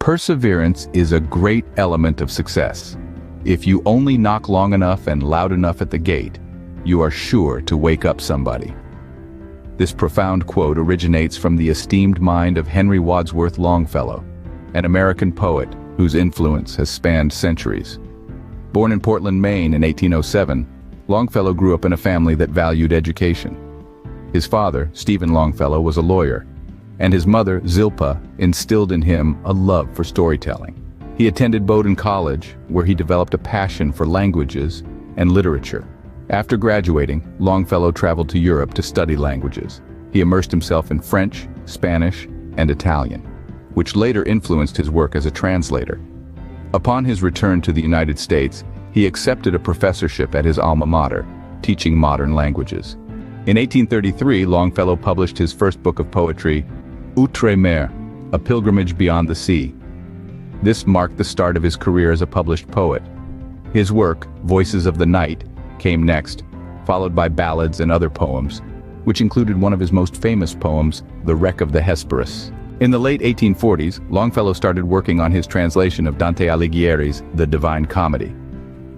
Perseverance is a great element of success. If you only knock long enough and loud enough at the gate, you are sure to wake up somebody. This profound quote originates from the esteemed mind of Henry Wadsworth Longfellow, an American poet whose influence has spanned centuries. Born in Portland, Maine in 1807, Longfellow grew up in a family that valued education. His father, Stephen Longfellow, was a lawyer, and his mother, Zilpah, instilled in him a love for storytelling. He attended Bowdoin College, where he developed a passion for languages and literature. After graduating, Longfellow traveled to Europe to study languages. He immersed himself in French, Spanish, and Italian, which later influenced his work as a translator. Upon his return to the United States, he accepted a professorship at his alma mater, teaching modern languages. In 1833, Longfellow published his first book of poetry, Outre-mer, A Pilgrimage Beyond the Sea. This marked the start of his career as a published poet. His work, Voices of the Night, came next, followed by ballads and other poems, which included one of his most famous poems, The Wreck of the Hesperus. In the late 1840s, Longfellow started working on his translation of Dante Alighieri's The Divine Comedy.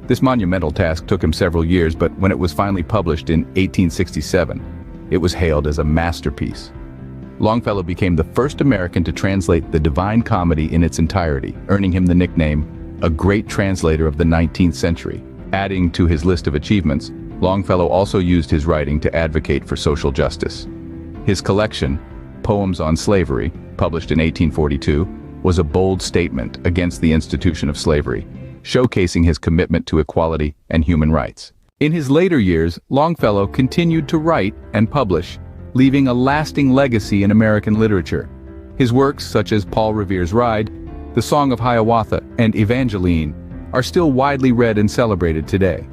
This monumental task took him several years, but when it was finally published in 1867, it was hailed as a masterpiece. Longfellow became the first American to translate the Divine Comedy in its entirety, earning him the nickname, a great translator of the 19th century. Adding to his list of achievements, Longfellow also used his writing to advocate for social justice. His collection, Poems on Slavery, published in 1842, was a bold statement against the institution of slavery, showcasing his commitment to equality and human rights. In his later years, Longfellow continued to write and publish, leaving a lasting legacy in American literature. His works, such as Paul Revere's Ride, The Song of Hiawatha, and Evangeline, are still widely read and celebrated today.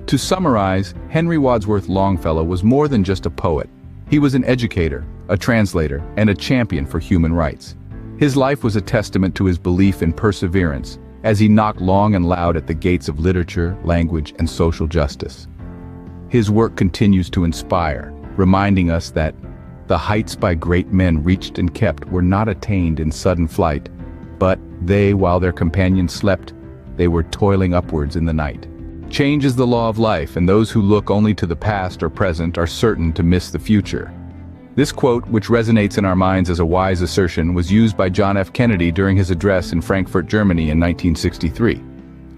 To summarize, Henry Wadsworth Longfellow was more than just a poet. He was an educator, a translator, and a champion for human rights. His life was a testament to his belief in perseverance, as he knocked long and loud at the gates of literature, language, and social justice. His work continues to inspire, reminding us that the heights by great men reached and kept were not attained in sudden flight, but they, while their companions slept, they were toiling upwards in the night. Change is the law of life, and those who look only to the past or present are certain to miss the future. This quote, which resonates in our minds as a wise assertion, was used by John F. Kennedy during his address in Frankfurt, Germany in 1963.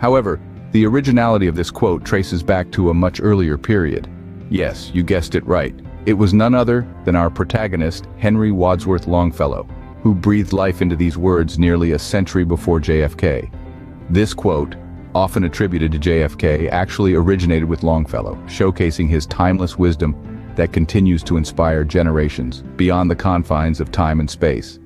However, the originality of this quote traces back to a much earlier period. Yes, you guessed it right. It was none other than our protagonist, Henry Wadsworth Longfellow, who breathed life into these words nearly a century before JFK. This quote, often attributed to JFK, actually originated with Longfellow, showcasing his timeless wisdom that continues to inspire generations beyond the confines of time and space.